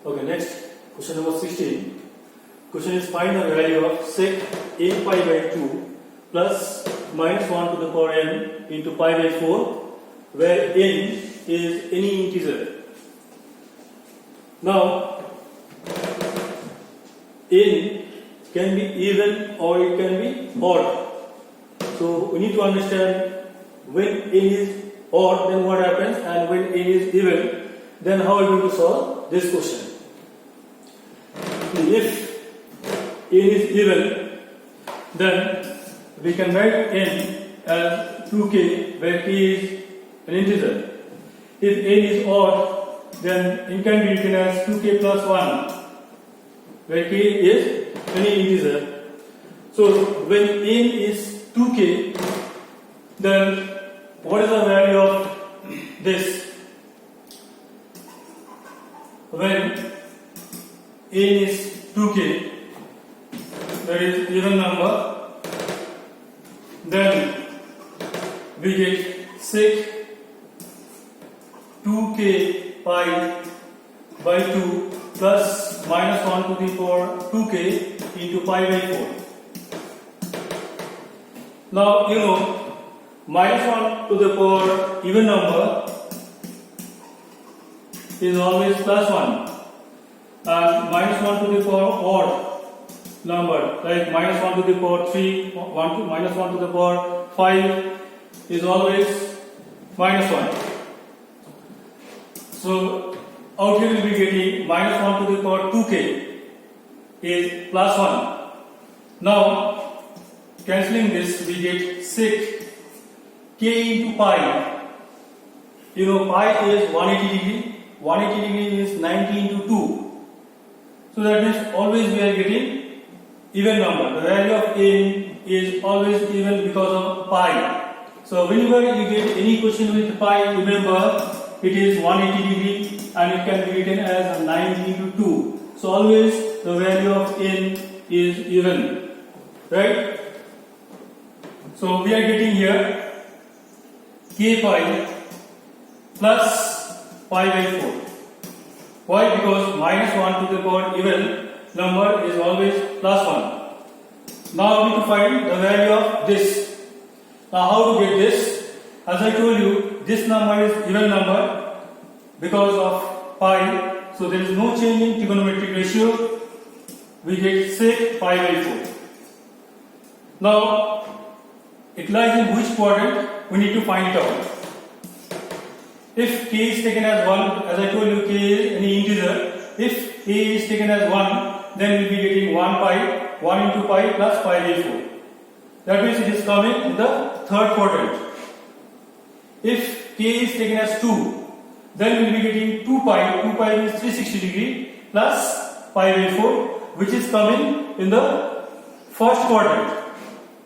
Okay, next question number 16. Question is find the value of sec a pi by 2 plus minus 1 to the power n into pi by 4 where n is any integer. Now n can be even or it can be odd. So we need to understand when n is odd then what happens and when n is even then how are we going to solve this question. If n is even, then we can write n as 2k where k is an integer. If n is odd, then n can be written as 2k plus 1 where k is any integer. So when n is 2k, then what is the value of this? When n is 2k, that is even number, then we get sec 2k pi by 2 plus minus 1 to the power 2k into pi by 4. Now you know minus 1 to the power even number is always plus 1 and minus 1 to the power odd number like minus 1 to the power 3, minus 1 to the power 5 is always minus 1. So out here we will be getting minus 1 to the power 2k is plus 1. Now cancelling this we get sec k into pi. You know pi is 180 degree. 180 degree is 90 into 2. So that means always we are getting even number. The value of n is always even because of pi. So whenever you get any question with pi, remember it is 180 degree and it can be written as 90 into 2. So always the value of n is even. Right? So we are getting here k pi plus pi by 4. Why? Because minus 1 to the power even number is always plus 1. Now we need to find the value of this. Now how to get this? As I told you, this number is even number because of pi. So there is no change in trigonometric ratio. We get sec pi by 4. Now it lies in which quadrant? We need to find it out. If k is taken as 1, as I told you, k is any integer. If k is taken as 1, then we will be getting 1 pi, 1 into pi plus pi by 4. That means it is coming in the third quadrant. If k is taken as 2, then we will be getting 2 pi means 360 degree plus pi by 4, which is coming in the first quadrant.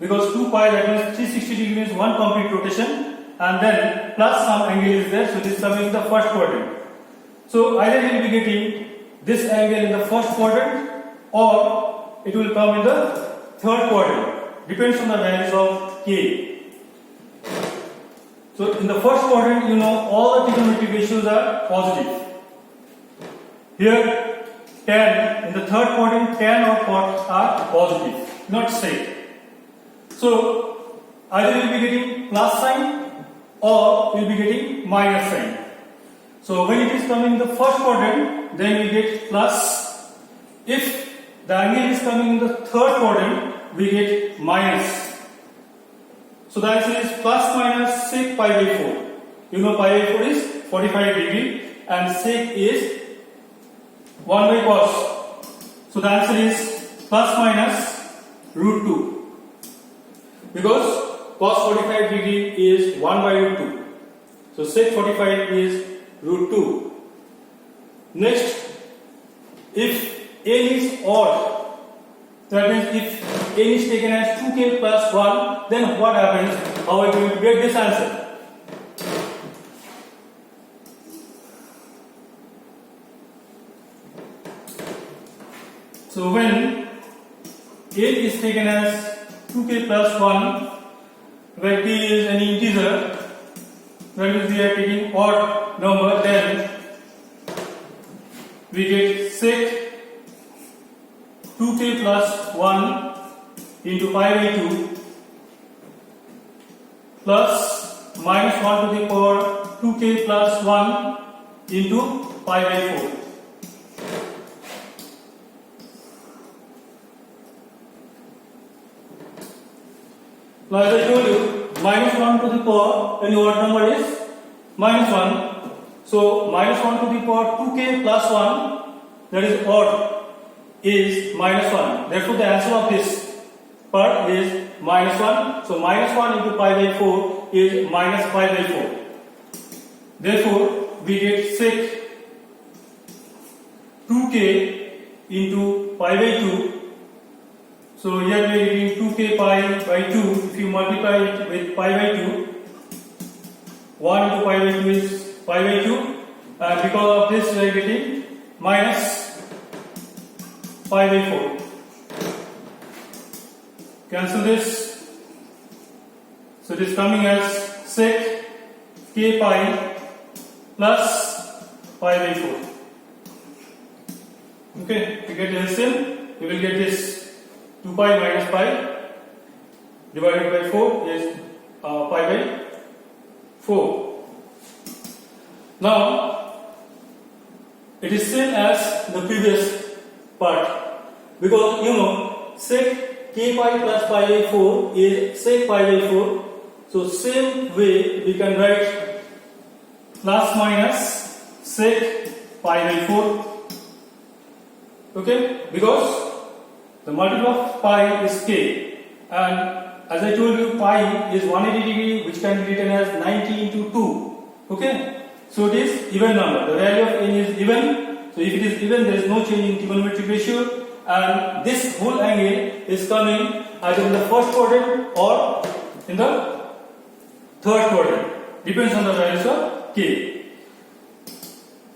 Because 2 pi that means 360 degree means one complete rotation. And then plus some angle is there, so this is coming in the first quadrant. So either we will be getting this angle in the first quadrant or it will come in the third quadrant. Depends on the values of k. So in the first quadrant, you know all the trigonometric ratios are positive. Here tan, in the third quadrant tan or cot are positive, not sec. So either we will be getting plus sign or we will be getting minus sign. So when it is coming in the first quadrant, then we get plus. If the angle is coming in the third quadrant, we get minus. So the answer is plus minus sec pi by 4. You know pi by 4 is 45 degree and sec is 1 by cos. So the answer is plus minus root 2. Because cos 45 degree is 1 by root 2. So sec 45 is root 2. Next, if n is odd, that means if n is taken as 2k plus 1, then what happens? How are we going to get this answer? So when n is taken as 2k plus 1, where k is an integer, that means we are taking odd number, then we get plus 1 into pi by 2 plus minus 1 to the power 2k plus 1 into pi by 4. Now as I told you, minus 1 to the power, any odd number is minus 1. So minus 1 to the power 2k plus 1, that is odd, is minus 1. Therefore the answer of this part is minus 1. So minus 1 into pi by 4 is minus pi by 4. Therefore we get sec 2k into pi by 2. So here we are getting 2k pi by 2. If you multiply it with pi by 2, 1 into pi by 2 is pi by 2, and because of this we are getting minus pi by 4. Cancel this. So it is coming as sec k pi plus pi by 4. Okay, to get LCM, we will get this 2 pi minus pi divided by 4 is pi by 4. Now it is same as the previous part, because you know sec k pi plus pi by 4 is sec pi by 4. So same way we can write plus minus sec pi by 4. Okay, because the multiple of pi is k, and as I told you, pi is 180 degree, which can be written as 90 into 2. Okay, so it is even number. The value of n is even. So if it is even, there is no change in trigonometric ratio, and this whole angle is coming either in the first quadrant or in the third quadrant. Depends on the values of k.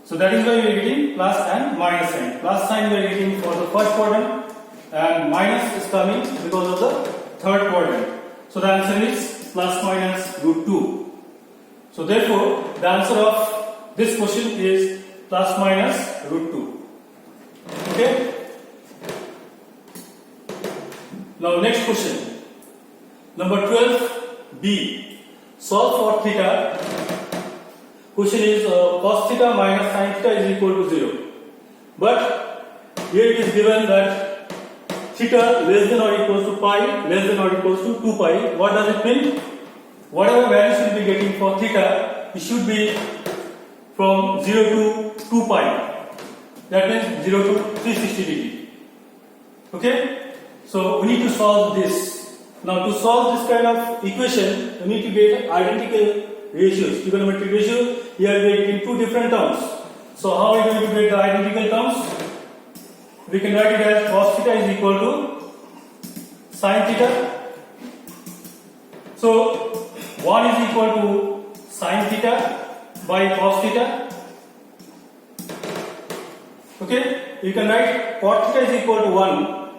So that is why we are getting plus and minus sign. Plus sign we are getting for the first quadrant, and minus is coming because of the third quadrant. So the answer is plus minus root 2. So therefore the answer of this question is plus minus root 2. Okay. Now next question, number 12b. Solve for theta. Question is cos theta minus sin theta is equal to 0. But here it is given that theta less than or equals to pi, less than or equals to 2 pi. What does it mean? Whatever values you will be getting for theta, it should be from 0 to 2 pi. That means 0 to 360 degree. Okay? So we need to solve this. Now to solve this kind of equation, we need to get identical ratios, trigonometric ratio. Here we are getting two different terms. So how are we going to get the identical terms? We can write it as cos theta is equal to sin theta. So 1 is equal to sin theta by cos theta. Okay, you can write cot theta is equal to 1,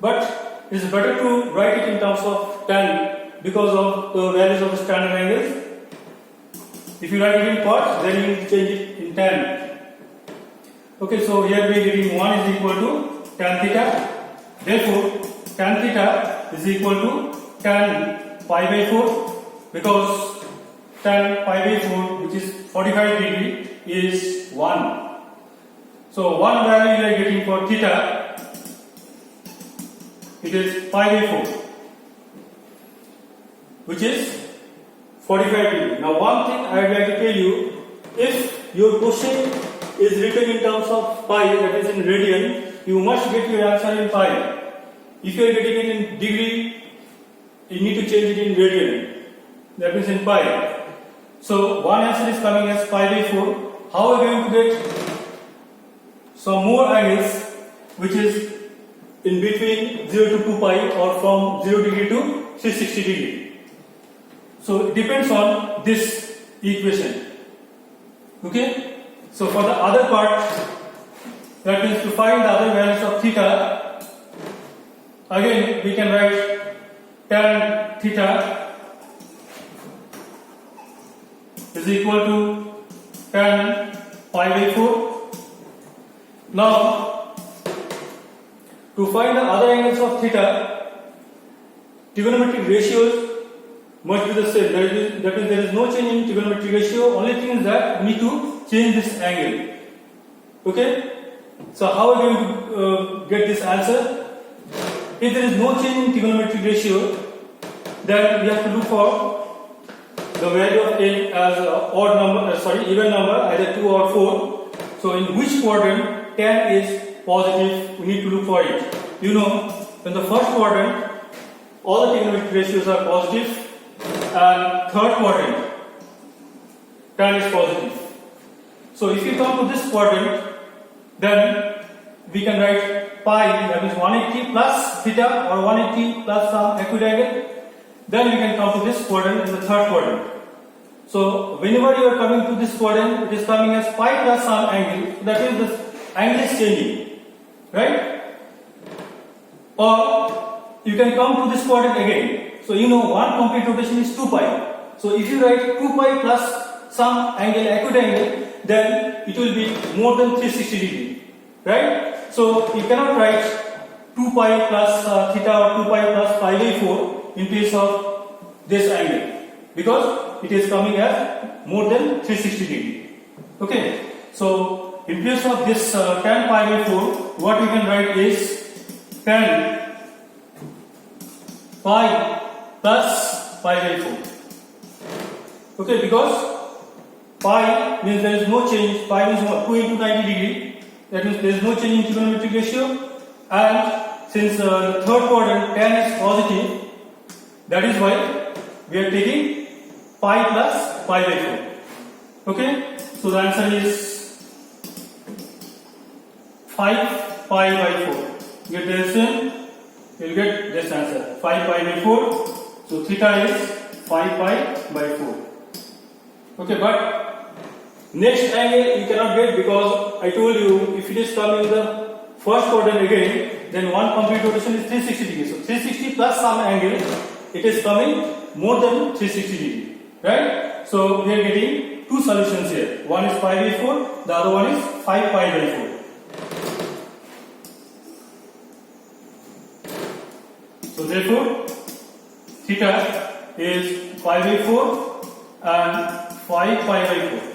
but it is better to write it in terms of tan because of the values of the standard angles. If you write it in cot, then you will change it in tan. Okay, so here we are getting 1 is equal to tan theta. Therefore, tan theta is equal to tan pi by 4, because tan pi by 4, which is 45 degree, is 1. So one value we are getting for theta, it is pi by 4, which is 45 degree. Now one thing I would like to tell you, if your question is written in terms of pi, that is in radian, you must get your answer in pi. If you are getting it in degree, you need to change it in radian, that means in pi. So one answer is coming as pi by 4. How are we going to get some more angles which is in between 0 to 2 pi or from 0 degree to 360 degree? So it depends on this equation. Okay? So for the other part, that means to find the other values of theta, again we can write tan theta is equal to tan pi by 4. Now To find the other angles of theta, trigonometric ratios must be the same. That is, there is no change in trigonometric ratio. Only thing is that we need to change this angle. Okay? So how are we going to get this answer? If there is no change in trigonometric ratio, then we have to look for the value of n as odd number, even number, either 2 or 4. So in which quadrant tan is positive, we need to look for it. You know, in the first quadrant, all the trigonometric ratios are positive, and third quadrant, tan is positive. So if you come to this quadrant, then we can write pi, that is 180 plus theta or 180 plus some equiangle. Then we can come to this quadrant in the third quadrant. So whenever you are coming to this quadrant, it is coming as pi plus some angle. That is, this angle is changing, right? Or you can come to this quadrant again. So you know one complete rotation is 2 pi. So if you write 2 pi plus some angle, equiangle, then it will be more than 360 degree, right? So you cannot write 2 pi plus theta or 2 pi plus pi by 4 in place of this angle, because it is coming as more than 360 degree. Okay, so in place of this tan pi by 4, what we can write is tan pi plus pi by 4. Okay, because pi means there is no change. Pi means 2 into 90 degree. That means there is no change in trigonometric ratio. And since the third quadrant tan is positive, that is why we are taking pi plus pi by 4. Okay, so the answer is 5 pi by 4. Get this in, you will get this answer, 5 pi by 4. So theta is 5 pi by 4. Okay, but next angle you cannot get, because I told you if it is coming in the first quadrant again, then one complete rotation is 360 degrees. So 360 plus some angle, it is coming more than 360 degree, right? So we are getting two solutions here. One is pi by 4, the other one is 5 pi by 4. So therefore, theta is pi by 4 and 5 pi by 4.